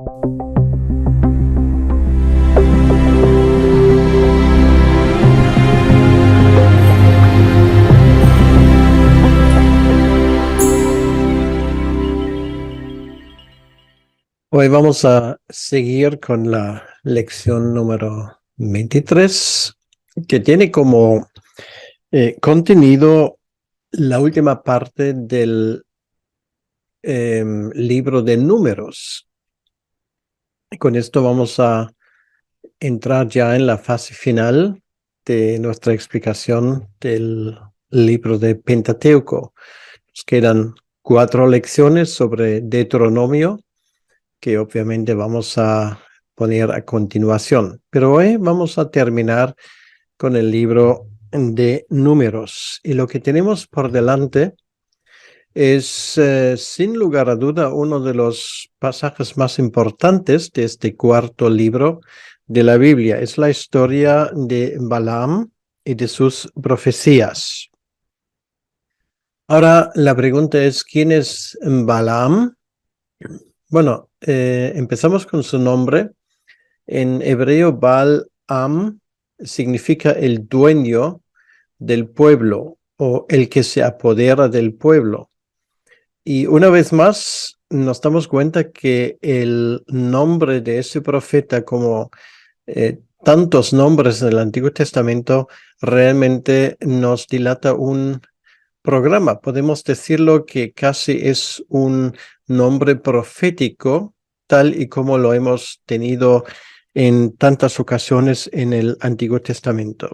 Hoy vamos a seguir con la lección número 23, que tiene como contenido la última parte del libro de Números. Con esto vamos a entrar ya en la fase final de nuestra explicación del libro de Pentateuco. Nos quedan 4 lecciones sobre Deuteronomio, que obviamente vamos a poner a continuación. Pero hoy vamos a terminar con el libro de Números. Y lo que tenemos por delante es, sin lugar a duda, uno de los pasajes más importantes de este cuarto libro de la Biblia. Es la historia de Balaam y de sus profecías. Ahora, la pregunta es, ¿quién es Balaam? Bueno, empezamos con su nombre. En hebreo, Baal-am significa el dueño del pueblo o el que se apodera del pueblo. Y una vez más, nos damos cuenta que el nombre de ese profeta, como tantos nombres en el Antiguo Testamento, realmente nos dilata un programa. Podemos decirlo que casi es un nombre profético, tal y como lo hemos tenido en tantas ocasiones en el Antiguo Testamento.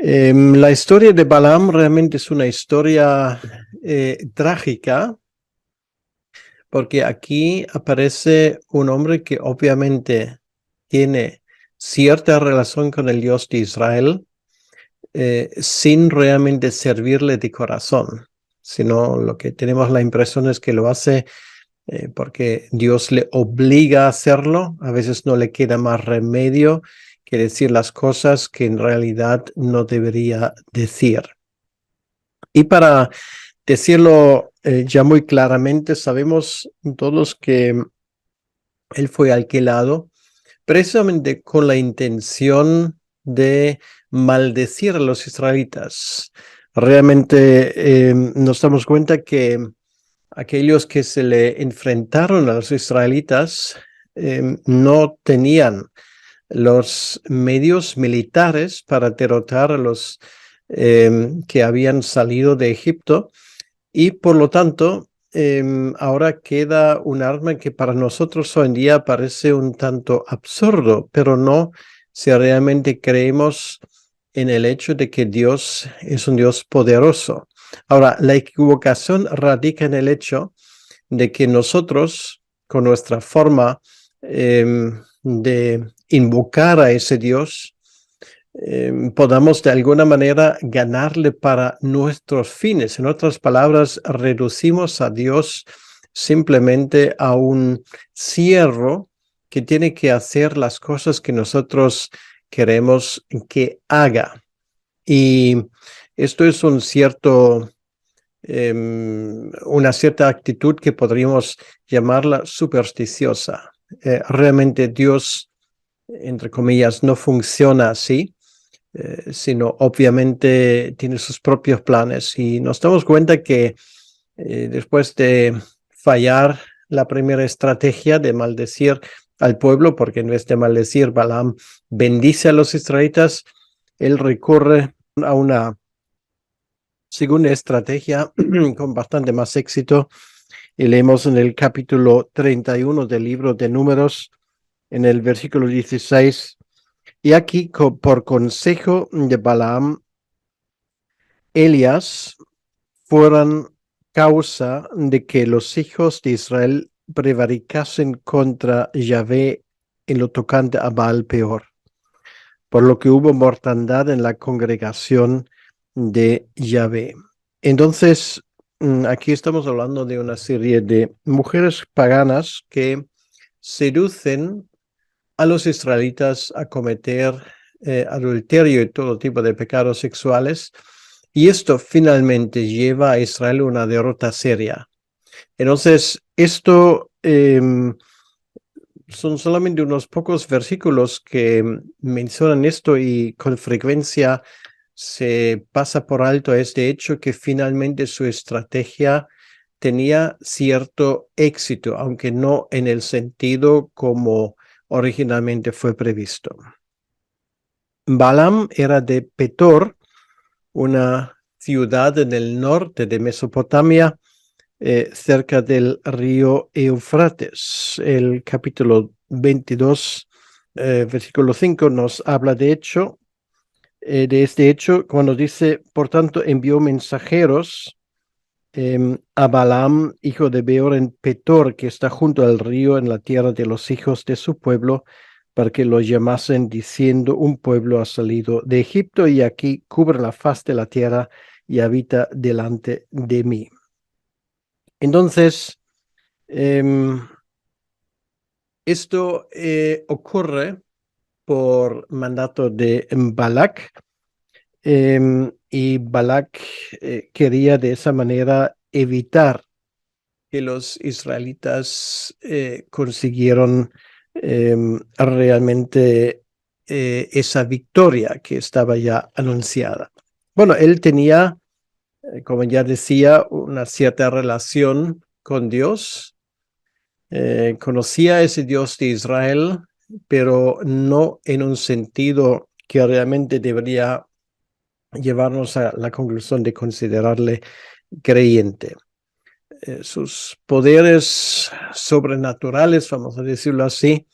La historia de Balaam realmente es una historia trágica, porque aquí aparece un hombre que obviamente tiene cierta relación con el Dios de Israel, sin realmente servirle de corazón, sino lo que tenemos la impresión es que lo hace porque Dios le obliga a hacerlo. A veces no le queda más remedio que decir las cosas que en realidad no debería decir. Y para decirlo ya muy claramente, sabemos todos que él fue alquilado precisamente con la intención de maldecir a los israelitas. Realmente nos damos cuenta que aquellos que se le enfrentaron a los israelitas no tenían los medios militares para derrotar a los que habían salido de Egipto, y por lo tanto ahora queda un arma que para nosotros hoy en día parece un tanto absurdo, pero no si realmente creemos en el hecho de que Dios es un Dios poderoso. Ahora, la equivocación radica en el hecho de que nosotros, con nuestra forma de invocar a ese Dios, podamos de alguna manera ganarle para nuestros fines. En otras palabras, reducimos a Dios simplemente a un siervo que tiene que hacer las cosas que nosotros queremos que haga. Y esto es una cierta actitud que podríamos llamarla supersticiosa. Realmente Dios, entre comillas, no funciona así, sino obviamente tiene sus propios planes. Y nos damos cuenta que después de fallar la primera estrategia de maldecir al pueblo, porque en vez de maldecir, Balaam bendice a los israelitas, él recurre a una segunda estrategia con bastante más éxito, y leemos en el capítulo 31 del libro de Números, en el versículo 16, y aquí por consejo de Balaam, Elías fueran causa de que los hijos de Israel prevaricasen contra Yahvé en lo tocante a Baal peor, por lo que hubo mortandad en la congregación de Yahvé. Entonces, aquí estamos hablando de una serie de mujeres paganas que seducen a los israelitas a cometer adulterio y todo tipo de pecados sexuales, y esto finalmente lleva a Israel a una derrota seria. Entonces, esto son solamente unos pocos versículos que mencionan esto y con frecuencia se pasa por alto este hecho que finalmente su estrategia tenía cierto éxito, aunque no en el sentido como originalmente fue previsto. Balaam era de Petor, una ciudad en el norte de Mesopotamia, cerca del río Eufrates. El capítulo 22, versículo 5, nos habla de este hecho, cuando dice, por tanto, envió mensajeros a Balaam, hijo de Beor, en Petor, que está junto al río, en la tierra de los hijos de su pueblo, para que lo llamasen, diciendo, un pueblo ha salido de Egipto y aquí cubre la faz de la tierra y habita delante de mí. Entonces, esto ocurre por mandato de Balac, y Balac quería de esa manera evitar que los israelitas consiguieron realmente esa victoria que estaba ya anunciada. Bueno, él tenía, como ya decía, una cierta relación con Dios. Conocía a ese Dios de Israel, pero no en un sentido que realmente debería llevarnos a la conclusión de considerarle creyente. Sus poderes sobrenaturales, vamos a decirlo así,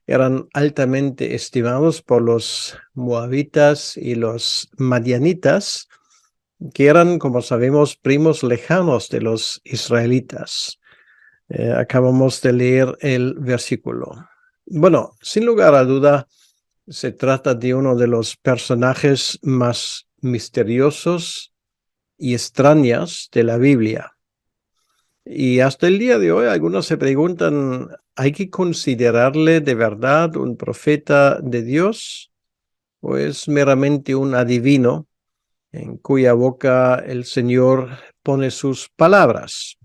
eran altamente estimados por los moabitas y los madianitas, que eran, como sabemos, primos lejanos de los israelitas. Acabamos de leer el versículo. Bueno, sin lugar a duda, se trata de uno de los personajes más misteriosos y extraños de la Biblia. Y hasta el día de hoy algunos se preguntan, ¿hay que considerarle de verdad un profeta de Dios o es meramente un adivino en cuya boca el Señor pone sus palabras?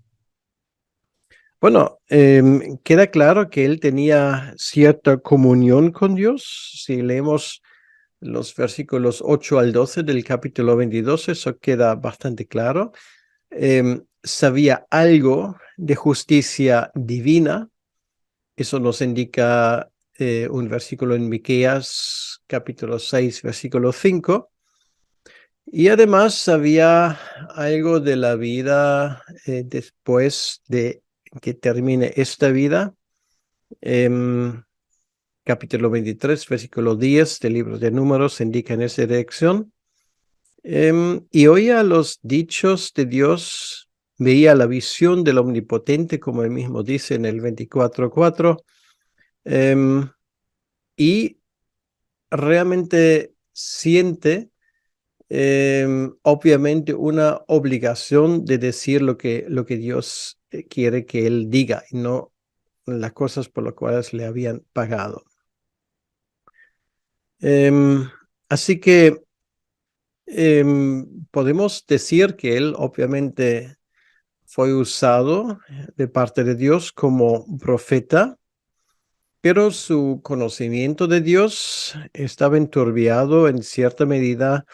Bueno, queda claro que él tenía cierta comunión con Dios. Si leemos los versículos 8 al 12 del capítulo 22, eso queda bastante claro. Sabía algo de justicia divina. Eso nos indica un versículo en Miqueas, capítulo 6, versículo 5. Y además sabía algo de la vida después de que termine esta vida. Capítulo 23, versículo 10 del libro de Números indica en esa dirección. Y oía los dichos de Dios, veía la visión del Omnipotente, como él mismo dice en el 24:4, y realmente siente, obviamente, una obligación de decir lo que Dios quiere que él diga, y no las cosas por las cuales le habían pagado. Así que podemos decir que él obviamente fue usado de parte de Dios como profeta, pero su conocimiento de Dios estaba enturbiado en cierta medida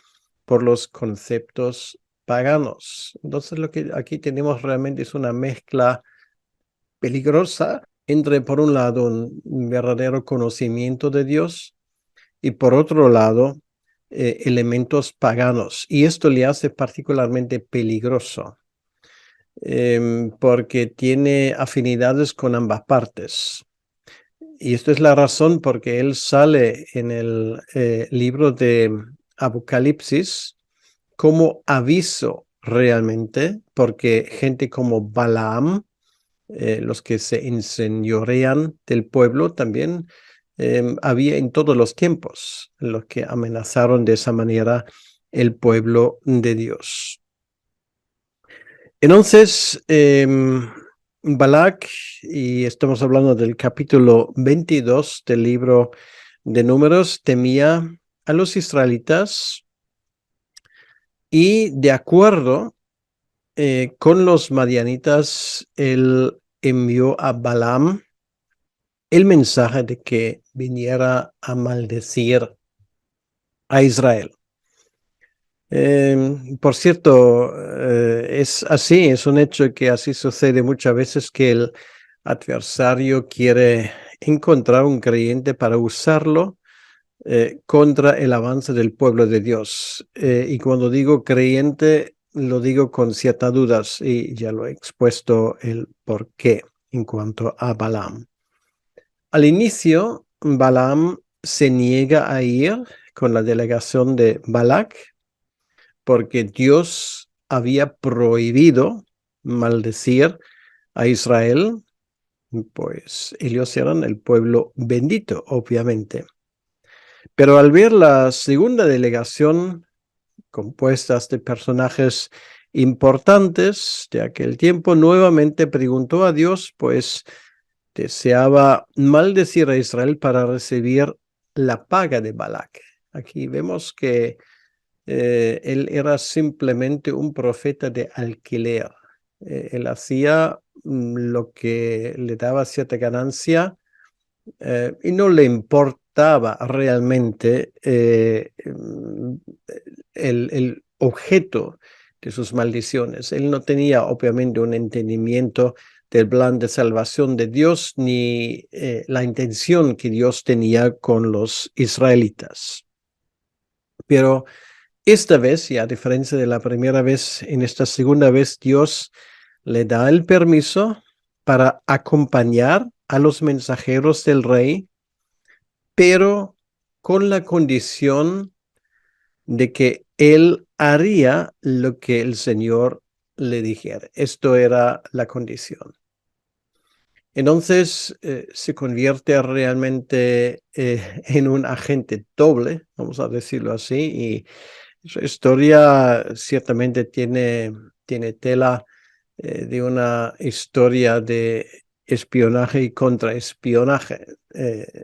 por los conceptos paganos. Entonces lo que aquí tenemos realmente es una mezcla peligrosa entre, por un lado, un verdadero conocimiento de Dios y por otro lado, elementos paganos. Y esto le hace particularmente peligroso, porque tiene afinidades con ambas partes. Y esto es la razón porque él sale en el libro de Apocalipsis como aviso realmente, porque gente como Balaam, los que se enseñorean del pueblo también, había en todos los tiempos los que amenazaron de esa manera el pueblo de Dios. Entonces, Balac, y estamos hablando del capítulo 22 del libro de Números, temía a los israelitas y de acuerdo con los madianitas, él envió a Balaam el mensaje de que viniera a maldecir a Israel. Por cierto, es así, es un hecho que así sucede muchas veces, que el adversario quiere encontrar un creyente para usarlo contra el avance del pueblo de Dios. Y cuando digo creyente, lo digo con ciertas dudas, y ya lo he expuesto el por qué en cuanto a Balaam. Al inicio, Balaam se niega a ir con la delegación de Balac, porque Dios había prohibido maldecir a Israel, pues ellos eran el pueblo bendito, obviamente. Pero al ver la segunda delegación, compuesta de personajes importantes de aquel tiempo, nuevamente preguntó a Dios, pues deseaba maldecir a Israel para recibir la paga de Balac. Aquí vemos que él era simplemente un profeta de alquiler. Él hacía lo que le daba cierta ganancia, y no le importaba realmente el objeto de sus maldiciones. Él no tenía obviamente un entendimiento del plan de salvación de Dios, ni la intención que Dios tenía con los israelitas. Pero esta vez, y a diferencia de la primera vez, en esta segunda vez Dios le da el permiso para acompañar a los mensajeros del rey, pero con la condición de que él haría lo que el Señor le dijera. Esto era la condición. Entonces se convierte realmente en un agente doble, vamos a decirlo así, y su historia ciertamente tiene tela de una historia de espionaje y contraespionaje.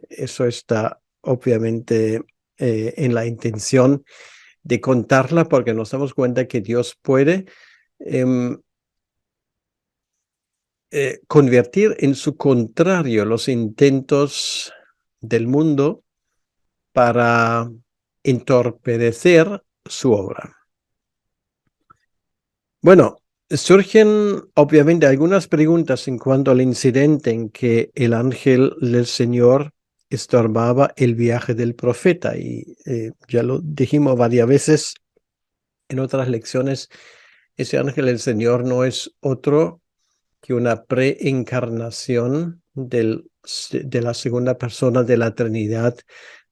Eso está obviamente en la intención de contarla, porque nos damos cuenta que Dios puede convertir en su contrario los intentos del mundo para entorpecer su obra. Bueno, surgen obviamente algunas preguntas en cuanto al incidente en que el ángel del Señor estorbaba el viaje del profeta, y ya lo dijimos varias veces en otras lecciones. Ese ángel del Señor no es otro que una preencarnación de la segunda persona de la Trinidad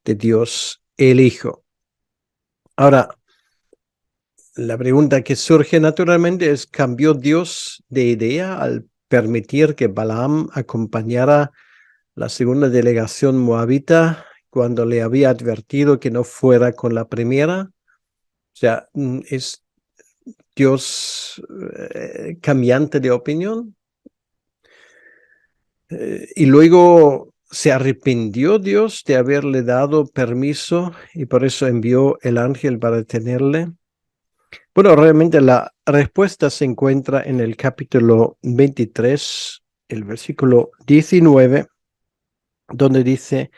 de Dios el Hijo. Ahora, la pregunta que surge naturalmente es: ¿cambió Dios de idea al permitir que Balaam acompañara la segunda delegación moabita cuando le había advertido que no fuera con la primera? O sea, ¿es Dios cambiante de opinión? Y luego se arrepintió Dios de haberle dado permiso y por eso envió el ángel para detenerle. Bueno, realmente la respuesta se encuentra en el capítulo 23, el versículo 19, donde dice: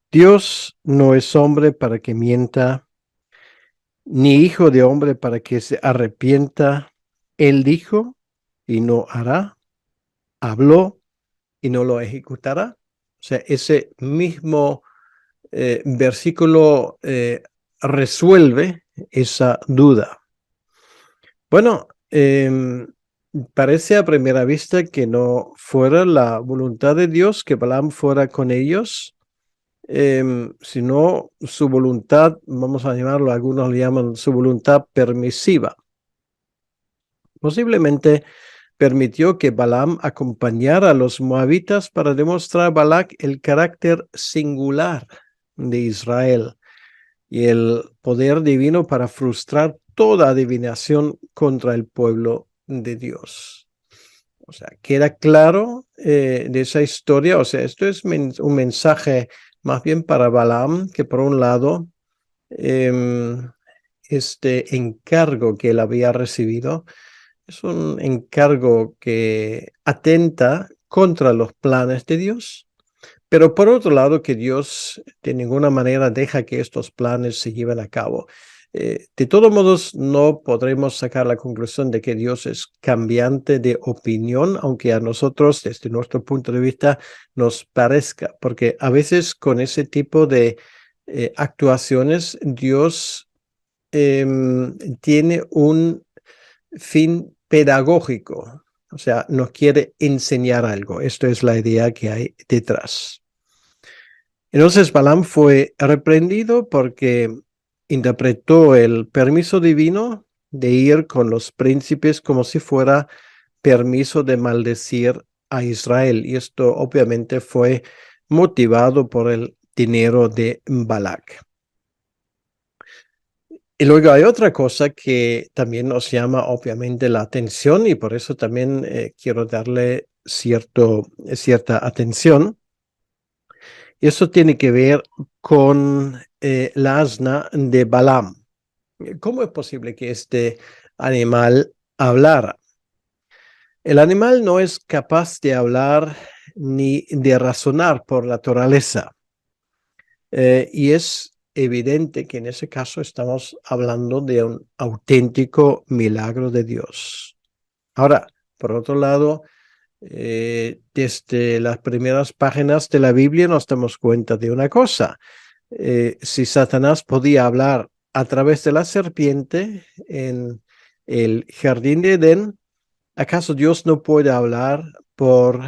Dios no es hombre para que mienta, ni hijo de hombre para que se arrepienta. Él dijo y no hará, habló y no lo ejecutará. O sea, ese mismo versículo resuelve esa duda. Bueno, parece a primera vista que no fuera la voluntad de Dios que Balaam fuera con ellos, sino su voluntad, vamos a llamarlo, algunos le llaman su voluntad permisiva. Posiblemente permitió que Balaam acompañara a los moabitas para demostrar a Balac el carácter singular de Israel y el poder divino para frustrar toda adivinación contra el pueblo de Dios. O sea, queda claro de esa historia. O sea, esto es un mensaje más bien para Balaam, que por un lado, este encargo que él había recibido es un encargo que atenta contra los planes de Dios, Pero por otro lado, que Dios de ninguna manera deja que estos planes se lleven a cabo. De todos modos, no podremos sacar la conclusión de que Dios es cambiante de opinión, aunque a nosotros, desde nuestro punto de vista, nos parezca, porque a veces con ese tipo de actuaciones, Dios tiene un fin pedagógico, o sea, nos quiere enseñar algo. Esto es la idea que hay detrás. Entonces Balaam fue reprendido porque interpretó el permiso divino de ir con los príncipes como si fuera permiso de maldecir a Israel. Y esto obviamente fue motivado por el dinero de Balac. Y luego hay otra cosa que también nos llama obviamente la atención y por eso también quiero darle cierta atención. Y eso tiene que ver con la asna de Balaam. ¿Cómo es posible que este animal hablara? El animal no es capaz de hablar ni de razonar por naturaleza. Y es evidente que en ese caso estamos hablando de un auténtico milagro de Dios. Ahora, por otro lado, desde las primeras páginas de la Biblia nos damos cuenta de una cosa. Si Satanás podía hablar a través de la serpiente en el jardín de Edén, ¿acaso Dios no puede hablar por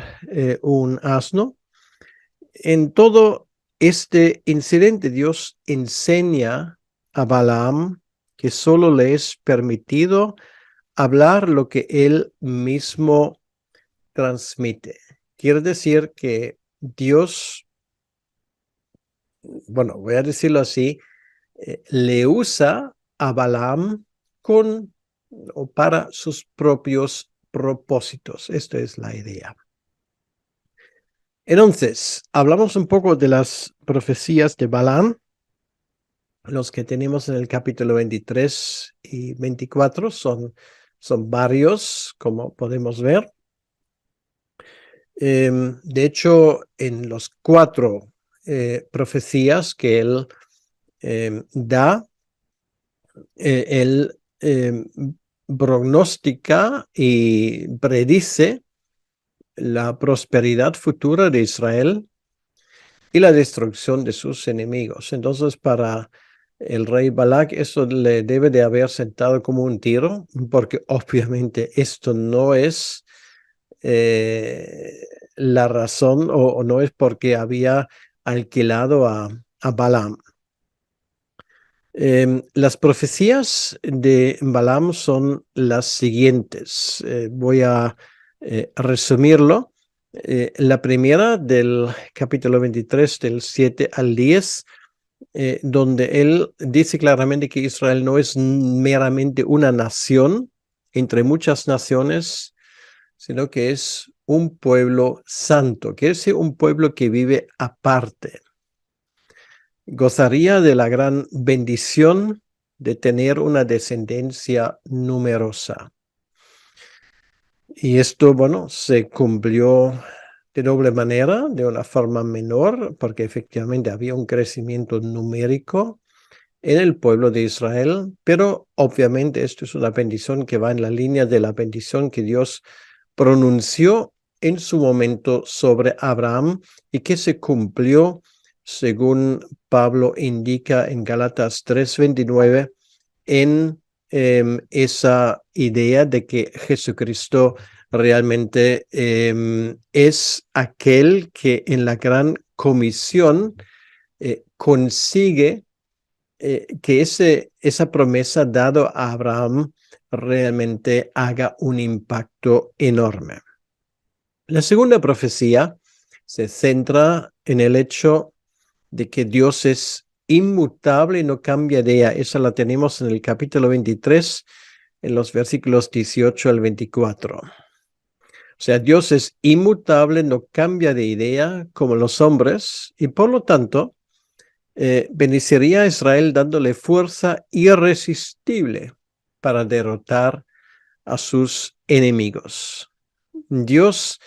un asno? En todo este incidente, Dios enseña a Balaam que solo le es permitido hablar lo que él mismo transmite. Quiere decir que Dios, bueno, voy a decirlo así, le usa a Balaam con o para sus propios propósitos. Esto es la idea. Entonces, hablamos un poco de las profecías de Balaam. Los que tenemos en el capítulo 23 y 24 son varios, como podemos ver. De hecho, en los 4 profecías que él da, él prognostica y predice la prosperidad futura de Israel y la destrucción de sus enemigos. Entonces, para el rey Balac, eso le debe de haber sentado como un tiro, porque obviamente esto no es la razón o no es porque había alquilado a Balaam. Las profecías de Balaam son las siguientes. Voy a resumirlo. La primera del capítulo 23, del 7 al 10, donde él dice claramente que Israel no es meramente una nación entre muchas naciones, sino que es un pueblo santo, que es un pueblo que vive aparte. Gozaría de la gran bendición de tener una descendencia numerosa. Y esto, bueno, se cumplió de doble manera, de una forma menor, porque efectivamente había un crecimiento numérico en el pueblo de Israel, pero obviamente esto es una bendición que va en la línea de la bendición que Dios pronunció en su momento sobre Abraham y que se cumplió, según Pablo indica en Gálatas 3:29, en esa idea de que Jesucristo realmente es aquel que en la gran comisión consigue que esa promesa dada a Abraham realmente haga un impacto enorme. La segunda profecía se centra en el hecho de que Dios es inmutable y no cambia de idea. Esa la tenemos en el capítulo 23, en los versículos 18 al 24. O sea, Dios es inmutable, no cambia de idea como los hombres y por lo tanto bendeciría a Israel dándole fuerza irresistible para derrotar a sus enemigos. Dios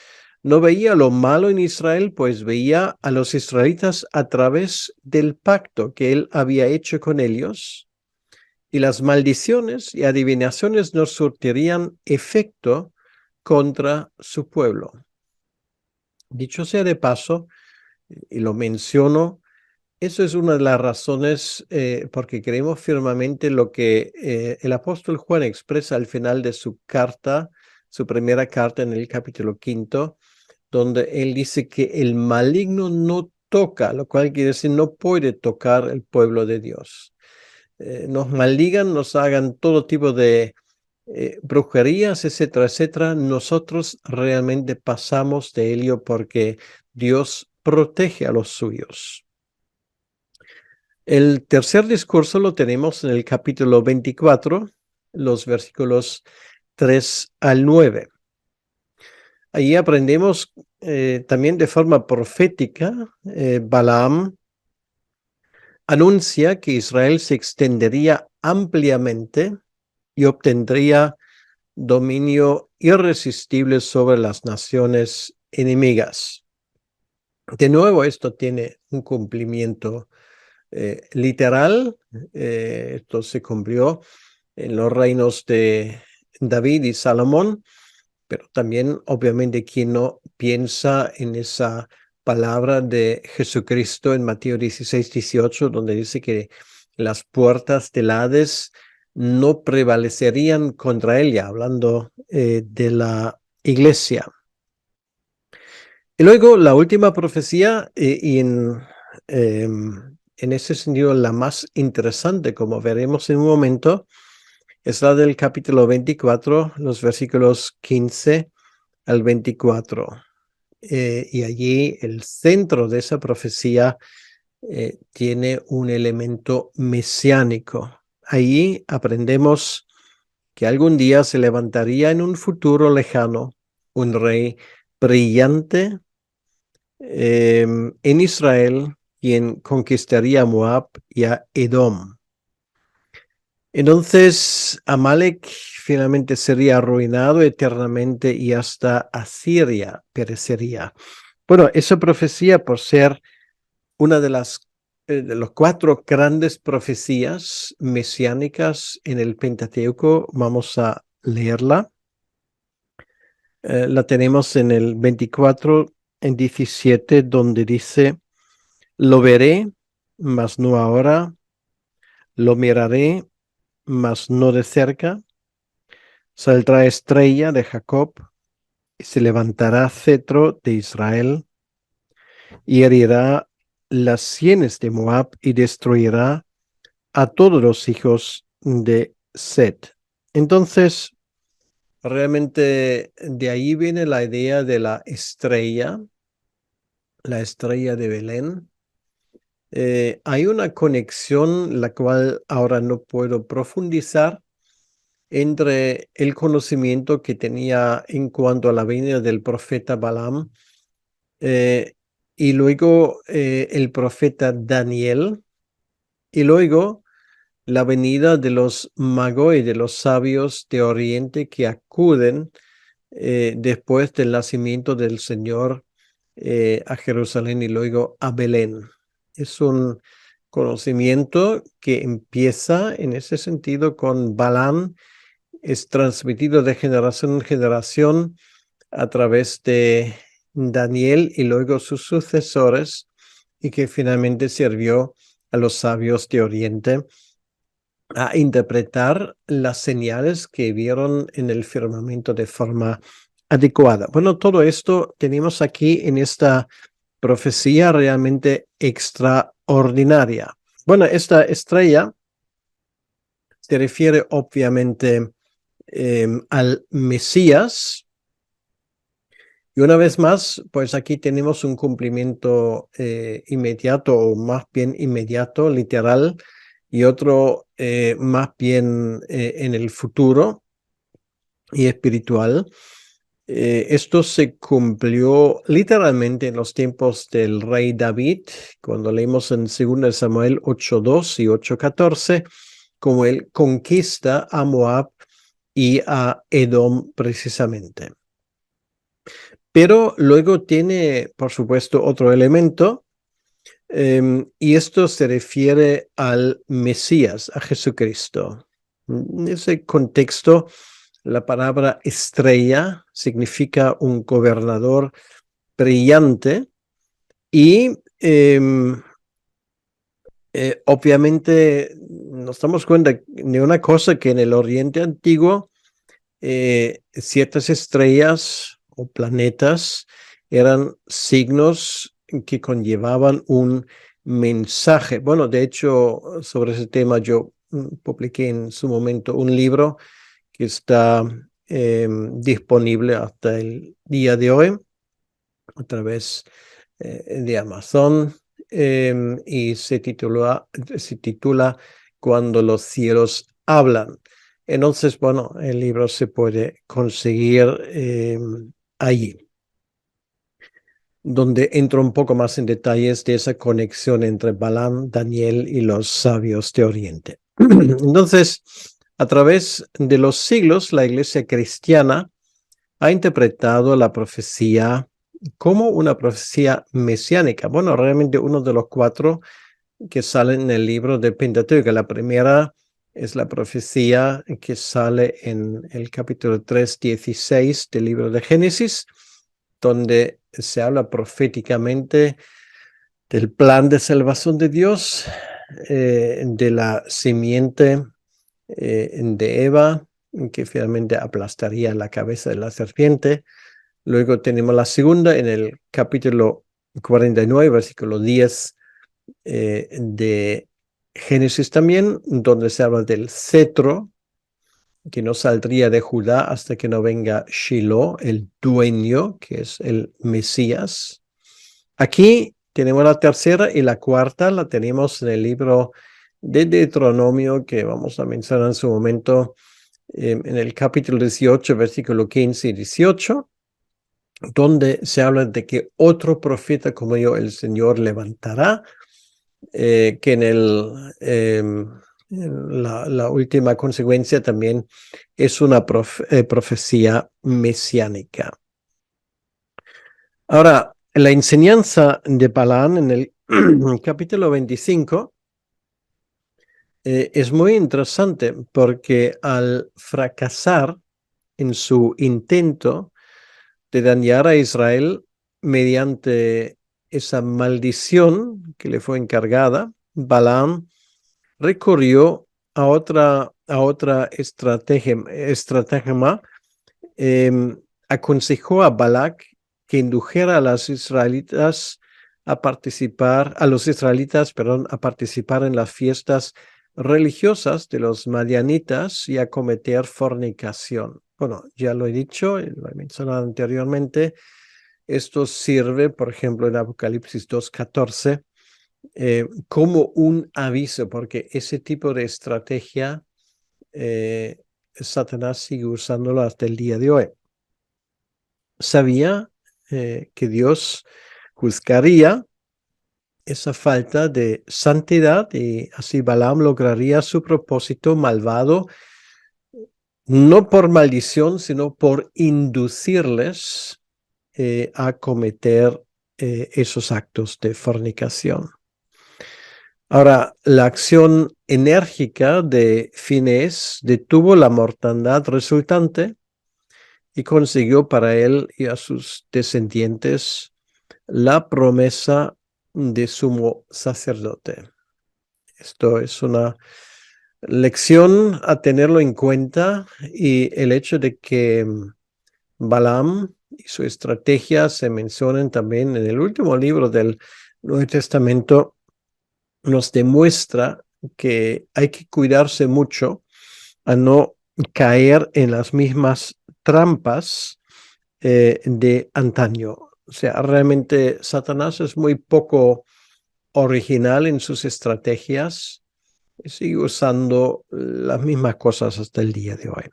No veía lo malo en Israel, pues veía a los israelitas a través del pacto que él había hecho con ellos, y las maldiciones y adivinaciones no surtirían efecto contra su pueblo. Dicho sea de paso, y lo menciono, eso es una de las razones porque creemos firmemente lo que el apóstol Juan expresa al final de su carta, su primera carta en el capítulo 5, donde él dice que el maligno no toca, lo cual quiere decir no puede tocar el pueblo de Dios. Nos maldigan, nos hagan todo tipo de brujerías, etcétera, etcétera. Nosotros realmente pasamos de ello porque Dios protege a los suyos. El tercer discurso lo tenemos en el capítulo 24, los versículos 3 al 9. Allí aprendemos también de forma profética, Balaam anuncia que Israel se extendería ampliamente y obtendría dominio irresistible sobre las naciones enemigas. De nuevo, esto tiene un cumplimiento literal. Esto se cumplió en los reinos de David y Salomón, pero también obviamente quien no piensa en esa palabra de Jesucristo en Mateo 16:18, donde dice que las puertas del Hades no prevalecerían contra ella, hablando de la iglesia. Y luego la última profecía, y en ese sentido la más interesante, como veremos en un momento, es la del capítulo 24, los versículos 15 al 24. Y allí el centro de esa profecía tiene un elemento mesiánico. Allí aprendemos que algún día se levantaría en un futuro lejano un rey brillante en Israel, quien conquistaría a Moab y a Edom. Entonces, Amalek finalmente sería arruinado eternamente y hasta Asiria perecería. Bueno, esa profecía, por ser una de las los 4 grandes profecías mesiánicas en el Pentateuco, vamos a leerla. La tenemos en el 24, en 17, donde dice: lo veré, mas no ahora, lo miraré, mas no de cerca. Saldrá estrella de Jacob, y se levantará cetro de Israel, y herirá las sienes de Moab, y destruirá a todos los hijos de Set. Entonces, realmente de ahí viene la idea de la estrella de Belén. Hay una conexión, la cual ahora no puedo profundizar, entre el conocimiento que tenía en cuanto a la venida del profeta Balaam y luego el profeta Daniel, y luego la venida de los magoi, de los sabios de Oriente que acuden después del nacimiento del Señor a Jerusalén y luego a Belén. Es un conocimiento que empieza en ese sentido con Balaam, es transmitido de generación en generación a través de Daniel y luego sus sucesores, y que finalmente sirvió a los sabios de Oriente a interpretar las señales que vieron en el firmamento de forma adecuada. Bueno, todo esto tenemos aquí en esta profecía realmente extraordinaria. Bueno, esta estrella se refiere obviamente al Mesías. Y una vez más, pues aquí tenemos un cumplimiento inmediato, o más bien inmediato, literal, y otro más bien en el futuro y espiritual. Esto se cumplió literalmente en los tiempos del rey David, cuando leemos en 2 Samuel 8:2 y 8:14, como él conquista a Moab y a Edom precisamente. Pero luego tiene, por supuesto, otro elemento, y esto se refiere al Mesías, a Jesucristo. En ese contexto, la palabra estrella significa un gobernador brillante y obviamente nos damos cuenta de una cosa, que en el Oriente Antiguo ciertas estrellas o planetas eran signos que conllevaban un mensaje. Bueno, de hecho, sobre ese tema yo publiqué en su momento un libro que está disponible hasta el día de hoy a través de Amazon, y se titula Cuando los cielos hablan. Entonces, bueno, el libro se puede conseguir allí, donde entro un poco más en detalles de esa conexión entre Balaam, Daniel y los sabios de Oriente. Entonces, a través de los siglos, la iglesia cristiana ha interpretado la profecía como una profecía mesiánica. Bueno, realmente uno de los 4 que salen en el libro de Pentateuco. La primera es la profecía que sale en el capítulo 3:16 del libro de Génesis, donde se habla proféticamente del plan de salvación de Dios, de la simiente de Eva, que finalmente aplastaría la cabeza de la serpiente. Luego tenemos la segunda en el capítulo 49, versículo 10 de Génesis también, donde se habla del cetro, que no saldría de Judá hasta que no venga Shiloh, el dueño, que es el Mesías. Aquí tenemos la tercera, y la cuarta la tenemos en el libro de Deuteronomio, que vamos a mencionar en su momento, en el capítulo 18, versículo 15 y 18, donde se habla de que otro profeta como yo el Señor levantará, que en la última consecuencia también es una profecía mesiánica. Ahora, la enseñanza de Balaam en el capítulo 25 es muy interesante, porque al fracasar en su intento de dañar a Israel mediante esa maldición que le fue encargada, Balaam recurrió a otra estratagema. Aconsejó a Balac que indujera a los israelitas a participar en las fiestas religiosas de los madianitas y a cometer fornicación. Bueno, ya lo he dicho, lo he mencionado anteriormente. Esto sirve, por ejemplo, en Apocalipsis 2:14, como un aviso, porque ese tipo de estrategia Satanás sigue usándolo hasta el día de hoy. Sabía que Dios juzgaría esa falta de santidad, y así Balaam lograría su propósito malvado, no por maldición, sino por inducirles a cometer esos actos de fornicación. Ahora, la acción enérgica de Finés detuvo la mortandad resultante y consiguió para él y a sus descendientes la promesa de sumo sacerdote. Esto es una lección a tenerlo en cuenta, y el hecho de que Balaam y su estrategia se mencionen también en el último libro del Nuevo Testamento nos demuestra que hay que cuidarse mucho a no caer en las mismas trampas de antaño. O sea, realmente Satanás es muy poco original en sus estrategias y sigue usando las mismas cosas hasta el día de hoy.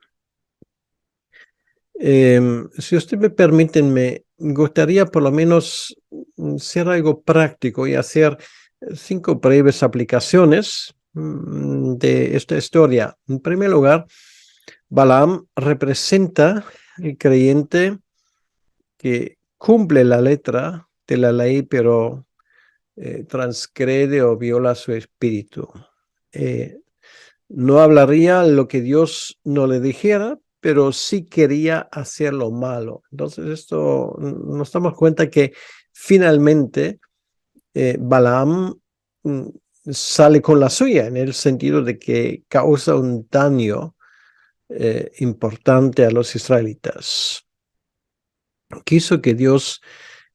Si usted me permite, me gustaría por lo menos ser algo práctico y hacer 5 breves aplicaciones de esta historia. En primer lugar, Balaam representa el creyente que cumple la letra de la ley, pero transgrede o viola su espíritu. No hablaría lo que Dios no le dijera, pero sí quería hacer lo malo. Entonces, esto nos damos cuenta que finalmente Balaam sale con la suya, en el sentido de que causa un daño importante a los israelitas. Quiso que Dios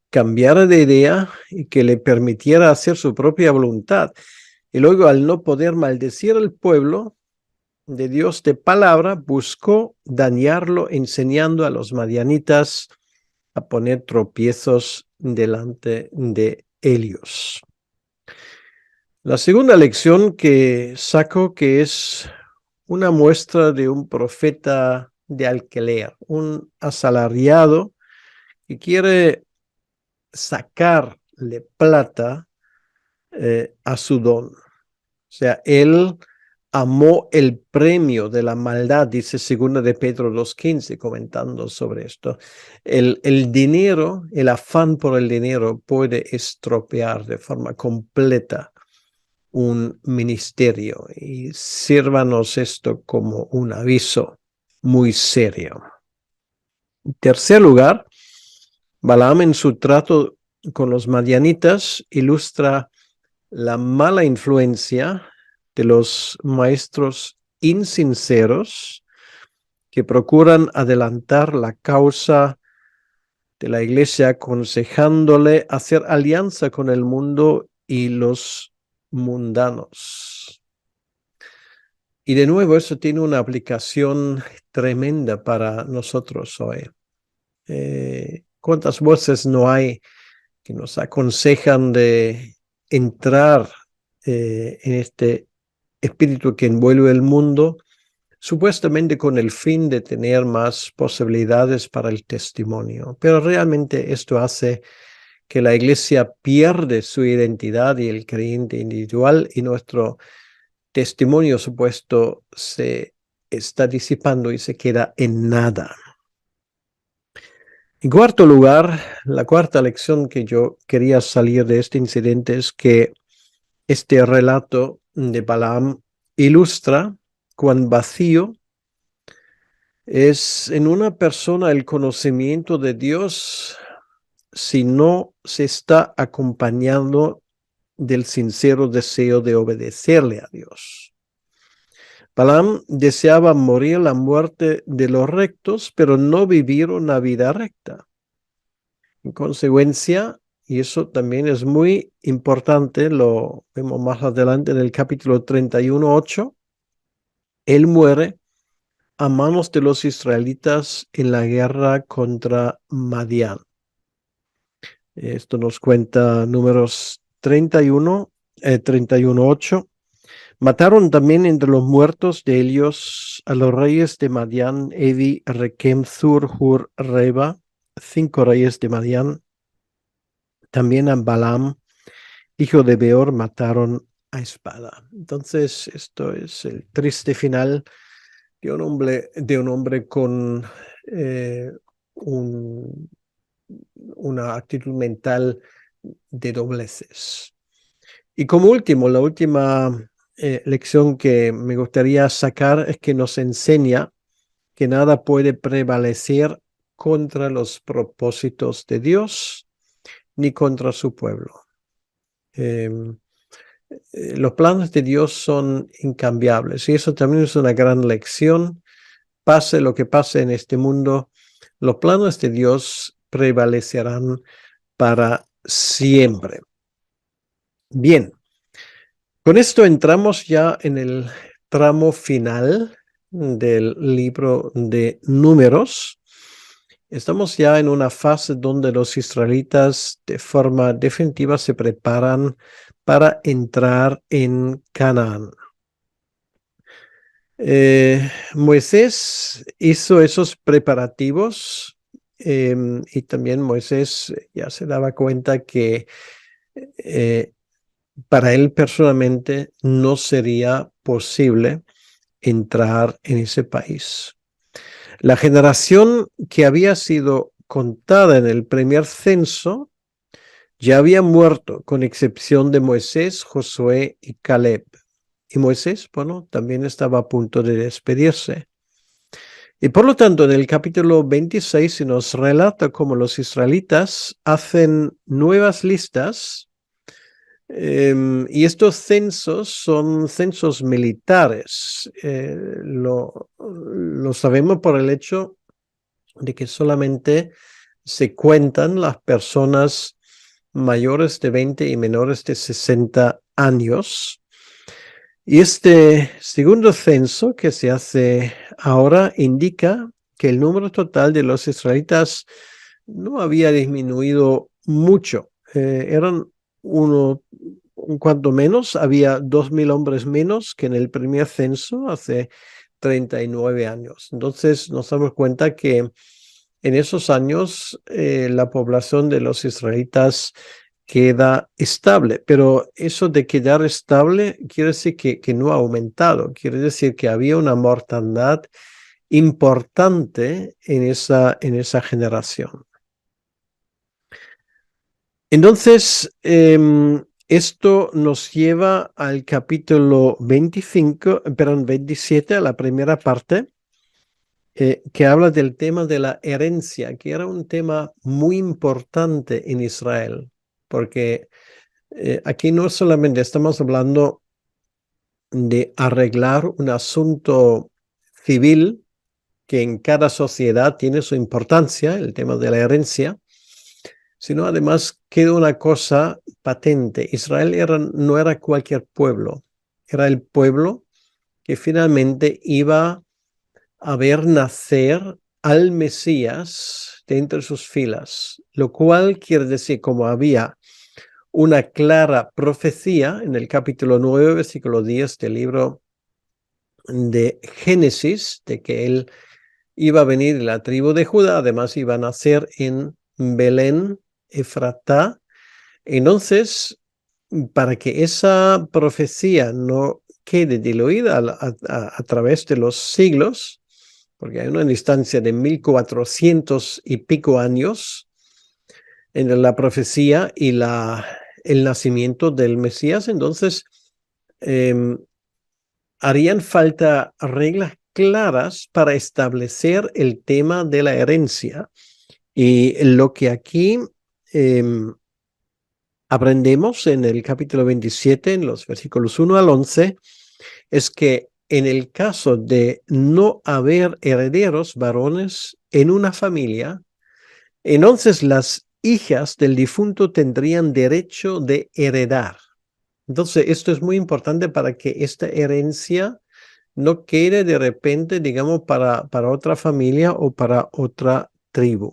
cambiara de idea y que le permitiera hacer su propia voluntad. Y luego, al no poder maldecir al pueblo de Dios de palabra, buscó dañarlo, enseñando a los madianitas a poner tropiezos delante de ellos. La segunda lección que saco, que es una muestra de un profeta de alquiler, un asalariado que quiere sacarle plata a su don. O sea, él amó el premio de la maldad, dice 2 de Pedro 2:15, comentando sobre esto. El dinero, el afán por el dinero puede estropear de forma completa un ministerio, y sírvanos esto como un aviso muy serio. En tercer lugar, Balaam, en su trato con los madianitas, ilustra la mala influencia de los maestros insinceros que procuran adelantar la causa de la iglesia, aconsejándole hacer alianza con el mundo y los mundanos. Y de nuevo, eso tiene una aplicación tremenda para nosotros hoy. ¿Cuántas voces no hay que nos aconsejan de entrar en este espíritu que envuelve el mundo, supuestamente con el fin de tener más posibilidades para el testimonio? Pero realmente esto hace que la iglesia pierde su identidad y el creyente individual, y nuestro testimonio supuesto se está disipando y se queda en nada. En cuarto lugar, la cuarta lección que yo quería salir de este incidente es que este relato de Balaam ilustra cuán vacío es en una persona el conocimiento de Dios si no se está acompañando del sincero deseo de obedecerle a Dios. Balaam deseaba morir la muerte de los rectos, pero no vivir una vida recta. En consecuencia, y eso también es muy importante, lo vemos más adelante en el capítulo 31:8, él muere a manos de los israelitas en la guerra contra Madián. Esto nos cuenta Números 31:8. Mataron también entre los muertos de ellos a los reyes de Madián, Evi, Rekem, Zur, Hur, Reba, 5 reyes de Madián. También a Balaam, hijo de Beor, mataron a espada. Entonces, esto es el triste final de un hombre con una actitud mental de dobleces. Y como último, la última lección que me gustaría sacar es que nos enseña que nada puede prevalecer contra los propósitos de Dios ni contra su pueblo. Los planes de Dios son incambiables, y eso también es una gran lección. Pase lo que pase en este mundo, los planes de Dios prevalecerán para siempre. Bien, con esto entramos ya en el tramo final del libro de Números. Estamos ya en una fase donde los israelitas de forma definitiva se preparan para entrar en Canaán. Moisés hizo esos preparativos, y también Moisés ya se daba cuenta que para él personalmente no sería posible entrar en ese país. La generación que había sido contada en el primer censo ya habían muerto, con excepción de Moisés, Josué y Caleb. Y Moisés, bueno, también estaba a punto de despedirse. Y por lo tanto, en el capítulo 26 se nos relata cómo los israelitas hacen nuevas listas, y estos censos son censos militares. Lo sabemos por el hecho de que solamente se cuentan las personas mayores de 20 y menores de 60 años. Y este segundo censo que se hace ahora indica que el número total de los israelitas no había disminuido mucho. Eran un cuanto menos, había 2,000 hombres menos que en el primer censo hace 39 años. Entonces nos damos cuenta que en esos años la población de los israelitas queda estable, pero eso de quedar estable quiere decir que no ha aumentado, quiere decir que había una mortandad importante en esa generación. Entonces, esto nos lleva al capítulo 27, a la primera parte, que habla del tema de la herencia, que era un tema muy importante en Israel, porque aquí no solamente estamos hablando de arreglar un asunto civil que en cada sociedad tiene su importancia, el tema de la herencia, sino además queda una cosa patente. Israel no era cualquier pueblo, era el pueblo que finalmente iba a ver nacer al Mesías de entre sus filas, lo cual quiere decir, como había una clara profecía en el capítulo 9, versículo 10 del libro de Génesis, de que él iba a venir de la tribu de Judá, además iba a nacer en Belén, Efratá. Entonces, para que esa profecía no quede diluida a través de los siglos, porque hay una distancia de 1400 y pico años entre la profecía y el nacimiento del Mesías, entonces harían falta reglas claras para establecer el tema de la herencia. Y lo que aquí aprendemos en el capítulo 27, en los versículos 1 al 11, es que en el caso de no haber herederos varones en una familia, entonces las hijas del difunto tendrían derecho de heredar. Entonces, esto es muy importante para que esta herencia no quede de repente, digamos, para otra familia o para otra tribu.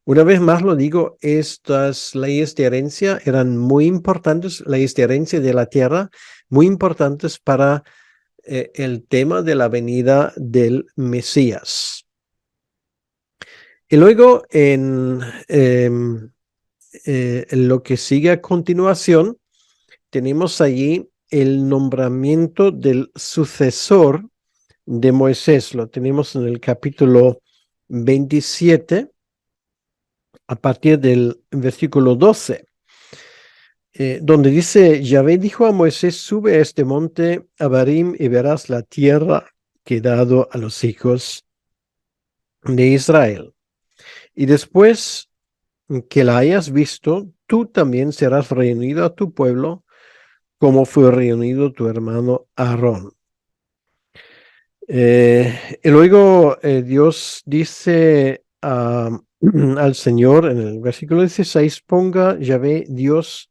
Una vez más lo digo, estas leyes de herencia eran muy importantes, leyes de herencia de la tierra, muy importantes para el tema de la venida del Mesías. Y luego en lo que sigue a continuación, tenemos allí el nombramiento del sucesor de Moisés. Lo tenemos en el capítulo 27, a partir del versículo 12, donde dice: Yahvé dijo a Moisés: sube a este monte Abarim y verás la tierra que he dado a los hijos de Israel. Y después que la hayas visto, tú también serás reunido a tu pueblo, como fue reunido tu hermano Aarón. Y luego Dios dice al Señor en el versículo 16: ponga Yahvé, Dios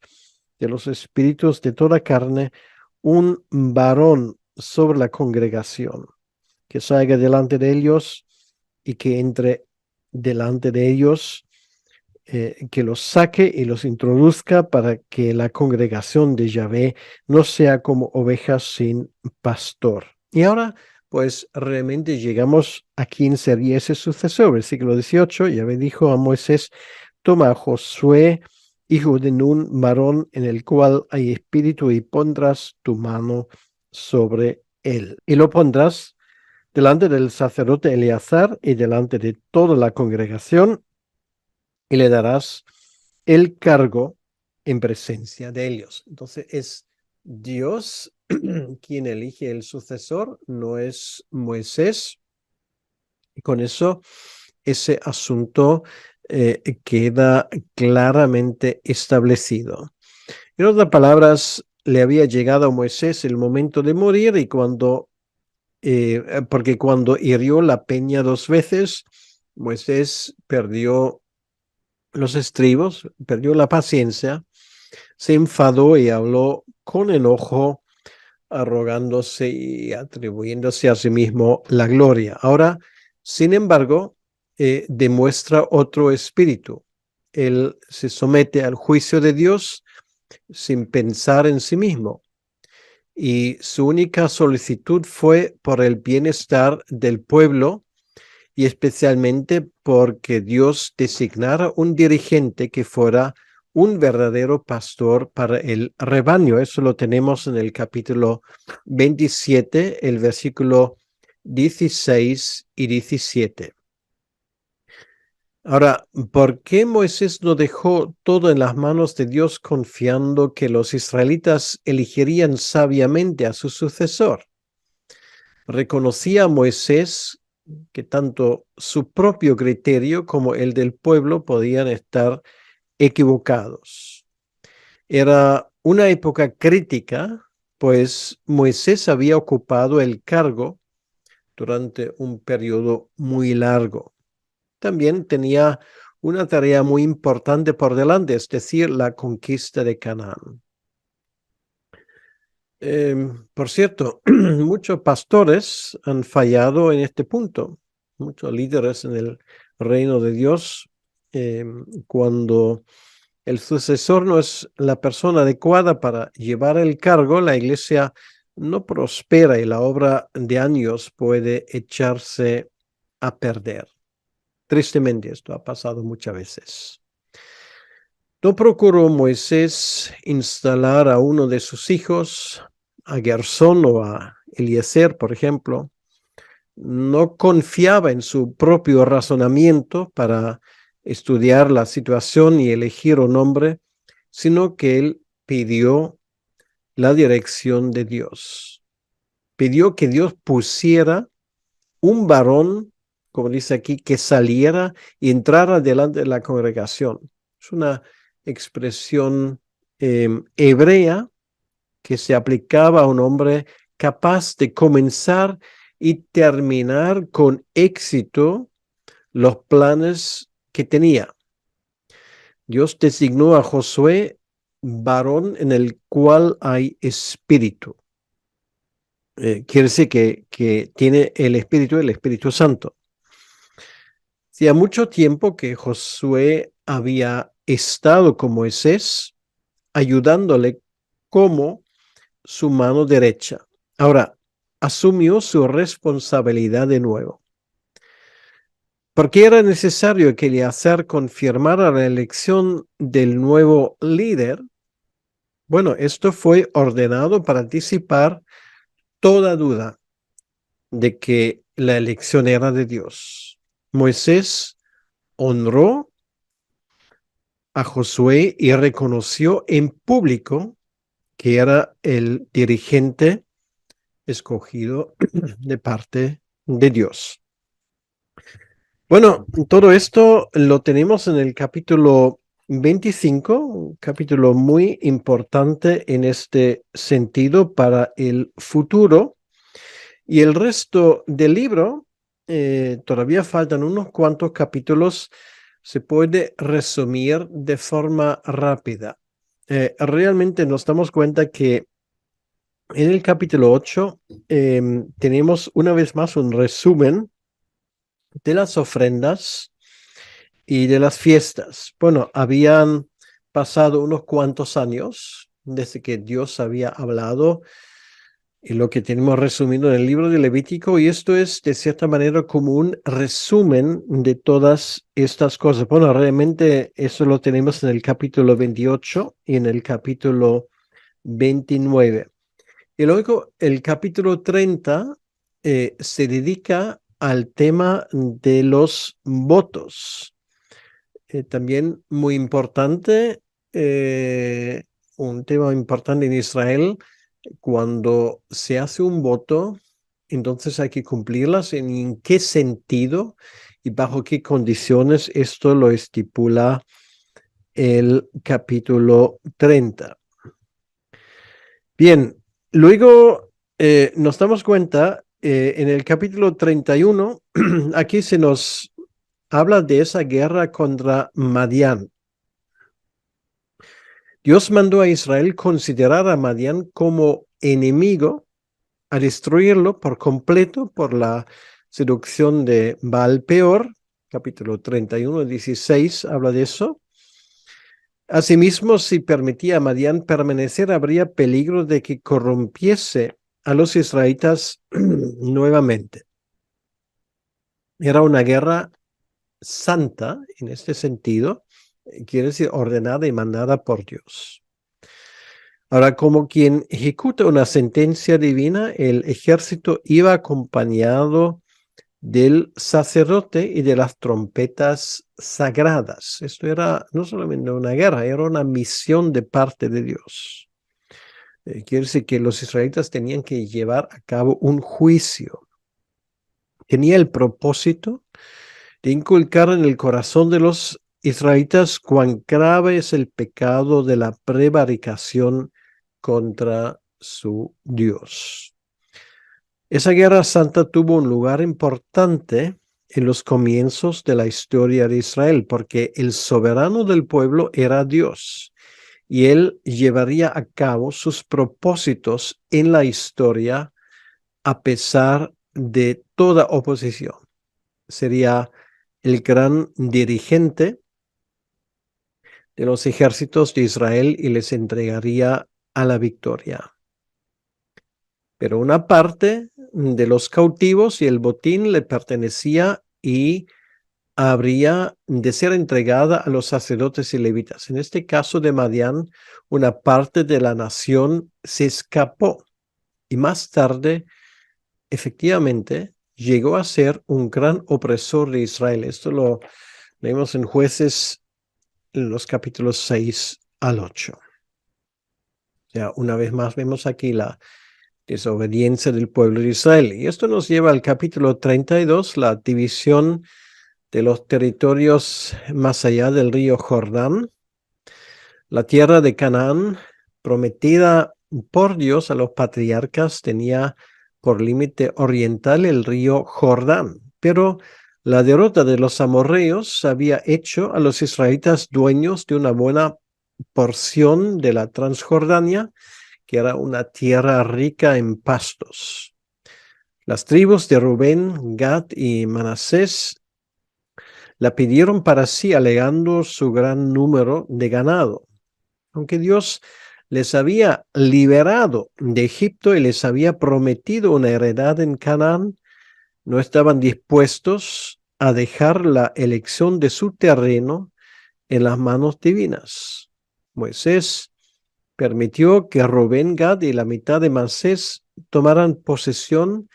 de los espíritus de toda carne, un varón sobre la congregación, que salga delante de ellos y que entre delante de ellos, que los saque y los introduzca, para que la congregación de Yahvé no sea como ovejas sin pastor. Y ahora, pues realmente llegamos a quién sería ese sucesor. Versículo 18, Yahvé dijo a Moisés: toma a Josué, hijo de Nun, varón en el cual hay espíritu, y pondrás tu mano sobre él. Y lo pondrás delante del sacerdote Eleazar y delante de toda la congregación, y le darás el cargo en presencia de ellos. Entonces es Dios quien elige el sucesor, no es Moisés. Y con eso ese asunto queda claramente establecido. En otras palabras, le había llegado a Moisés el momento de morir y porque cuando hirió la peña 2 veces, Moisés perdió los estribos, perdió la paciencia, se enfadó y habló con enojo, arrogándose y atribuyéndose a sí mismo la gloria. Ahora, sin embargo, demuestra otro espíritu. Él se somete al juicio de Dios sin pensar en sí mismo. Y su única solicitud fue por el bienestar del pueblo y especialmente porque Dios designara un dirigente que fuera un verdadero pastor para el rebaño. Eso lo tenemos en el capítulo 27, el versículo 16 y 17. Ahora, ¿por qué Moisés no dejó todo en las manos de Dios confiando que los israelitas elegirían sabiamente a su sucesor? Reconocía Moisés que tanto su propio criterio como el del pueblo podían estar equivocados. Era una época crítica, pues Moisés había ocupado el cargo durante un periodo muy largo. También tenía una tarea muy importante por delante, es decir, la conquista de Canaán. Por cierto, muchos pastores han fallado en este punto, muchos líderes en el reino de Dios, cuando el sucesor no es la persona adecuada para llevar el cargo, la iglesia no prospera y la obra de años puede echarse a perder. Tristemente, esto ha pasado muchas veces. No procuró Moisés instalar a uno de sus hijos, a Gersón o a Eliezer, por ejemplo. No confiaba en su propio razonamiento para estudiar la situación y elegir un hombre, sino que él pidió la dirección de Dios. Pidió que Dios pusiera un varón, como dice aquí, que saliera y entrara delante de la congregación. Es una expresión hebrea que se aplicaba a un hombre capaz de comenzar y terminar con éxito los planes que tenía. Dios designó a Josué varón en el cual hay espíritu. Quiere decir que tiene el Espíritu Santo. Hacía mucho tiempo que Josué había estado con Moisés, ayudándole como su mano derecha. Ahora, asumió su responsabilidad de nuevo. Porque era necesario que Eleazar confirmara la elección del nuevo líder. Bueno, esto fue ordenado para disipar toda duda de que la elección era de Dios. Moisés honró a Josué y reconoció en público que era el dirigente escogido de parte de Dios. Bueno, todo esto lo tenemos en el capítulo 25, un capítulo muy importante en este sentido para el futuro. Y el resto del libro, todavía faltan unos cuantos capítulos, se puede resumir de forma rápida. Realmente nos damos cuenta que en el capítulo 8 tenemos una vez más un resumen de las ofrendas y de las fiestas. Bueno, habían pasado unos cuantos años desde que Dios había hablado y lo que tenemos resumido en el libro de Levítico, y esto es de cierta manera como un resumen de todas estas cosas. Bueno, realmente eso lo tenemos en el capítulo 28 y en el capítulo 29. Y luego el capítulo 30 se dedica al tema de los votos. También muy importante, un tema importante en Israel, cuando se hace un voto, entonces hay que cumplirlas. ¿En qué sentido y bajo qué condiciones? Esto lo estipula el capítulo 30. Bien, luego nos damos cuenta en el capítulo 31, aquí se nos habla de esa guerra contra Madián. Dios mandó a Israel considerar a Madián como enemigo, a destruirlo por completo por la seducción de Baal Peor. Capítulo 31, 16 habla de eso. Asimismo, si permitía a Madián permanecer, habría peligro de que corrompiese a los israelitas nuevamente. Era una guerra santa en este sentido, quiere decir ordenada y mandada por Dios. Ahora, como quien ejecuta una sentencia divina, el ejército iba acompañado del sacerdote y de las trompetas sagradas. Esto era no solamente una guerra, era una misión de parte de Dios. Quiere decir que los israelitas tenían que llevar a cabo un juicio. Tenía el propósito de inculcar en el corazón de los israelitas cuán grave es el pecado de la prevaricación contra su Dios. Esa guerra santa tuvo un lugar importante en los comienzos de la historia de Israel, porque el soberano del pueblo era Dios, y él llevaría a cabo sus propósitos en la historia a pesar de toda oposición. Sería el gran dirigente de los ejércitos de Israel y les entregaría a la victoria. Pero una parte de los cautivos y el botín le pertenecía y habría de ser entregada a los sacerdotes y levitas. En este caso de Madián, una parte de la nación se escapó y más tarde, efectivamente, llegó a ser un gran opresor de Israel. Esto lo leemos en Jueces, en los capítulos 6 al 8. O sea, una vez más vemos aquí la desobediencia del pueblo de Israel. Y esto nos lleva al capítulo 32, la división de los territorios más allá del río Jordán. La tierra de Canaán, prometida por Dios a los patriarcas, tenía por límite oriental el río Jordán, pero la derrota de los amorreos había hecho a los israelitas dueños de una buena porción de la Transjordania, que era una tierra rica en pastos. Las tribus de Rubén, Gad y Manasés la pidieron para sí, alegando su gran número de ganado. Aunque Dios les había liberado de Egipto y les había prometido una heredad en Canaán, no estaban dispuestos a dejar la elección de su terreno en las manos divinas. Moisés permitió que Rubén, Gad y la mitad de Manasés tomaran posesión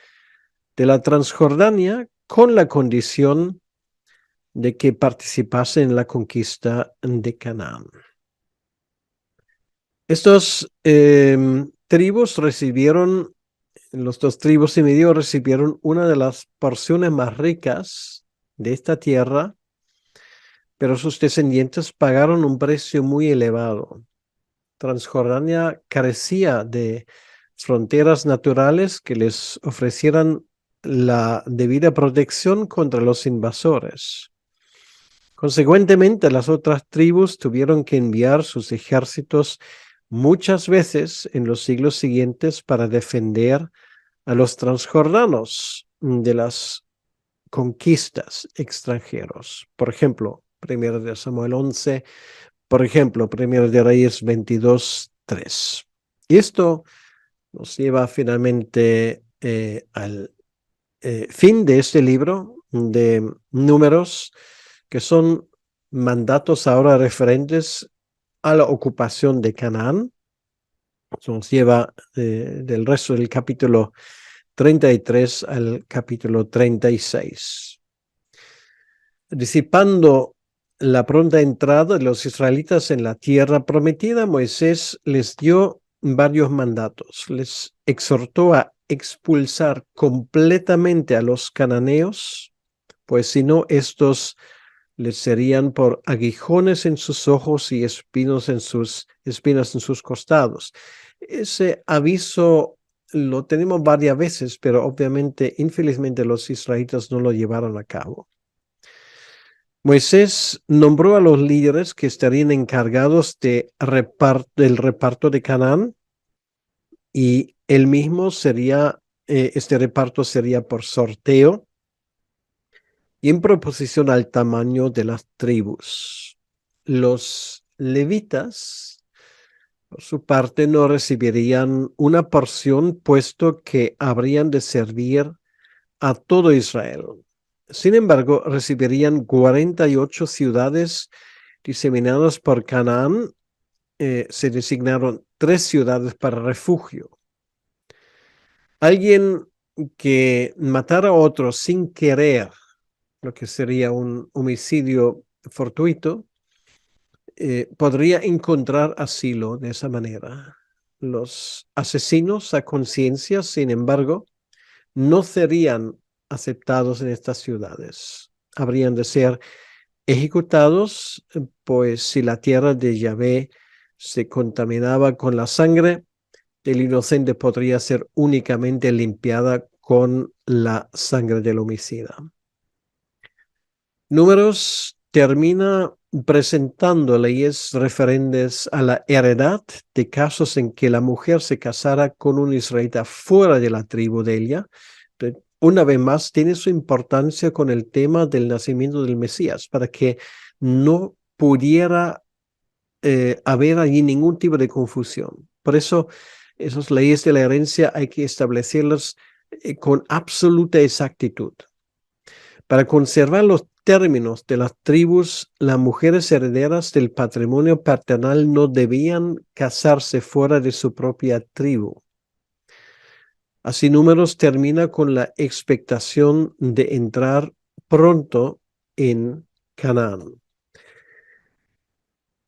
de la Transjordania con la condición de que participasen en la conquista de Canaán. Estos tribus recibieron, los dos tribus y medio recibieron una de las porciones más ricas de esta tierra, pero sus descendientes pagaron un precio muy elevado. Transjordania carecía de fronteras naturales que les ofrecieran la debida protección contra los invasores. Consecuentemente, las otras tribus tuvieron que enviar sus ejércitos muchas veces en los siglos siguientes para defender a los transjordanos de las conquistas extranjeros. Por ejemplo, 1 de Samuel 11, por ejemplo, 1 de Reyes 22, 3. Y esto nos lleva finalmente al fin de este libro de Números, que son mandatos ahora referentes a la ocupación de Canaán. Eso nos lleva del resto del capítulo 33 al capítulo 36. Disipando la pronta entrada de los israelitas en la tierra prometida, Moisés les dio varios mandatos. Les exhortó a expulsar completamente a los cananeos, pues si no, estos les serían por aguijones en sus ojos y espinas en sus costados. Ese aviso lo tenemos varias veces, pero obviamente, infelizmente, los israelitas no lo llevaron a cabo. Moisés nombró a los líderes que estarían encargados del reparto de Canaán, y él mismo este reparto sería por sorteo y en proporción al tamaño de las tribus. Los levitas, por su parte, no recibirían una porción, puesto que habrían de servir a todo Israel. Sin embargo, recibirían 48 ciudades diseminadas por Canaán. Se designaron 3 ciudades para refugio. Alguien que matara a otro sin querer, lo que sería un homicidio fortuito, podría encontrar asilo de esa manera. Los asesinos a conciencia, sin embargo, no serían aceptados en estas ciudades. Habrían de ser ejecutados, pues si la tierra de Yahvé se contaminaba con la sangre, el inocente podría ser únicamente limpiada con la sangre del homicida. Números termina presentando leyes referentes a la heredad de casos en que la mujer se casara con un israelita fuera de la tribu de ella. Una vez más, tiene su importancia con el tema del nacimiento del Mesías, para que no pudiera haber allí ningún tipo de confusión. Por eso, esas leyes de la herencia hay que establecerlas con absoluta exactitud. Para conservar los términos de las tribus, las mujeres herederas del patrimonio paternal no debían casarse fuera de su propia tribu. Así, Números termina con la expectación de entrar pronto en Canaán.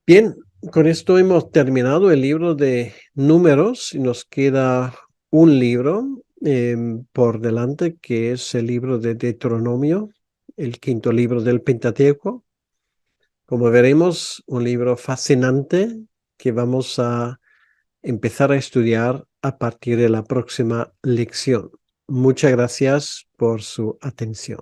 Bien, con esto hemos terminado el libro de Números y nos queda un libro por delante, que es el libro de Deuteronomio, el quinto libro del Pentateuco. Como veremos, un libro fascinante que vamos a empezar a estudiar a partir de la próxima lección. Muchas gracias por su atención.